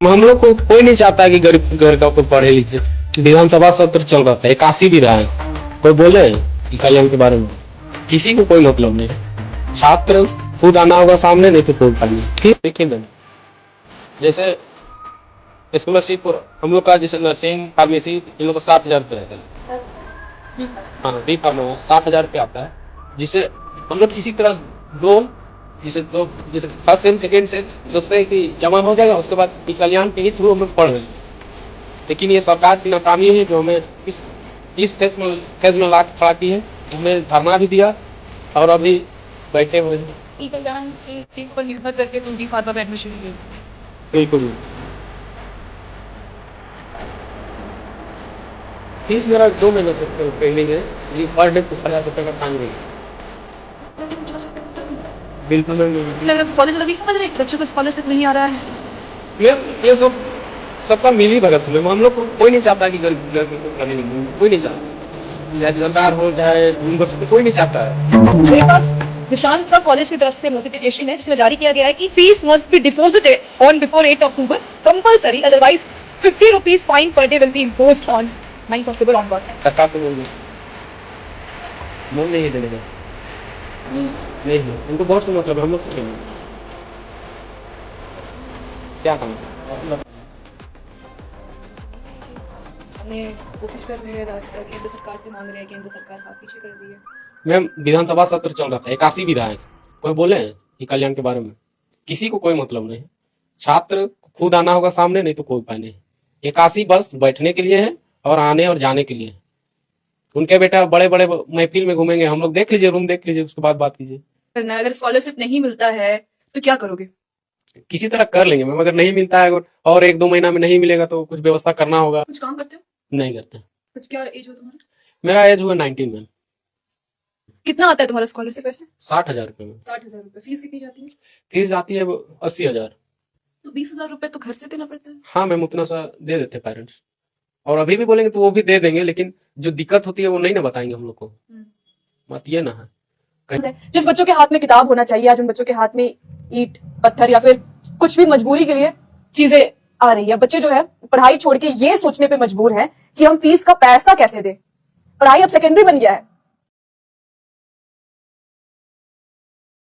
हम लोग को कोई नहीं चाहता है कि गरीब घर का कोई पढ़े लिखे। विधानसभा सत्र चल रहा था, 81 भी रहा है, कोई बोले कि कल्याण के बारे में? किसी को कोई मतलब नहीं। छात्र खुद आना होगा सामने, नहीं तो कोई पाएंगे। देखिए मैम, जैसे स्कॉलरशिप हम लोग का, जैसे नर्सिंग फार्मेसी, इन लोग को 60,000 रुपये रहता है। हाँ, डी फार्मा 60,000 रुपये आता है, जिसे हम लोग किसी तरह जैसे फर्स्ट सेम सेकेंड सेम सोचते हैं कि जमा हो जाएगा, उसके बाद कल्याण के ही थ्रू हम लोग पढ़ रहे हैं। लेकिन ये सरकार की नाकामी है जो हमें इस फेस में ला खड़ा की है। हमने धरना भी दिया और अभी बैठे हुए हैं। कल्याण के पर निर्भर करके तुम डी फार्मा में एडमिशन लिए? बिल्कुल। फीस मेरा 2 महीने से पेंडिंग है, ये पर डे कुछ 50 रुपये का काम नहीं है। बिल्कुल कॉलेज वाले समझ रहे बच्चों को स्कॉलरशिप नहीं आ रहा है। ये सब सबका मिली भगत है। हम लोग को कोई नहीं चाहता कि कोई नहीं चाहता, जैसे सरकार हो जाए, कोई नहीं चाहता है। मेरे पास निशान का कॉलेज की तरफ से नोटिफिकेशन है जिसमें जारी किया गया है कि fees must be deposited on before 8 October compulsory, otherwise 50 rupees fine per day will be imposed on 9 October onward. सरकार को बोल नहीं देने नहीं, उनको बहुत से मतलब हम लोग से क्या काम कोशिश कर रहे हैं, केंद्र सरकार से मांग रहे हैं, केंद्र सरकार हाथ पीछे कर रही है। मैम, विधानसभा सत्र चल रहा था, 81 भी रहा है, कोई बोले कि कल्याण के बारे में? किसी को कोई मतलब नहीं। छात्र खुद आना होगा सामने, नहीं तो कोई उपाय नहीं। 81 बस बैठने के लिए है और आने और जाने के लिए। उनके बेटा बड़े बड़े महफिल में घूमेंगे, हम लोग देख लीजिए, रूम देख लीजिए, उसके बाद बात कीजिए। अगर स्कॉलरशिप नहीं मिलता है तो क्या करोगे? किसी तरह कर लेंगे मैम, अगर नहीं मिलता है और 1-2 महीना में नहीं मिलेगा तो कुछ व्यवस्था करना होगा। कुछ काम करते हो? नहीं करते। कुछ क्या एज हो तुम्हारा? मेरा एज हुआ 19 मैम। कितना आता है तुम्हारा स्कॉलरशिप पैसे? 60,000 रुपये में। 60,000 रुपए। फीस कितनी जाती है? फीस जाती है 80,000। तो 20,000 रुपए तो घर से देना पड़ता है। हाँ मैम, उतना सा दे देते पेरेंट्स, और अभी भी बोलेंगे तो वो भी दे देंगे, लेकिन जो दिक्कत होती है वो नहीं ना बताएंगे हम लोग को। बात ये ना है। जिस बच्चों के हाथ में किताब होना चाहिए, आज उन बच्चों के हाथ में ईंट पत्थर या फिर कुछ भी मजबूरी के लिए चीजें आ रही है। बच्चे जो है पढ़ाई छोड़ के ये सोचने पे मजबूर है कि हम फीस का पैसा कैसे दें। पढ़ाई अब सेकेंडरी बन गया है।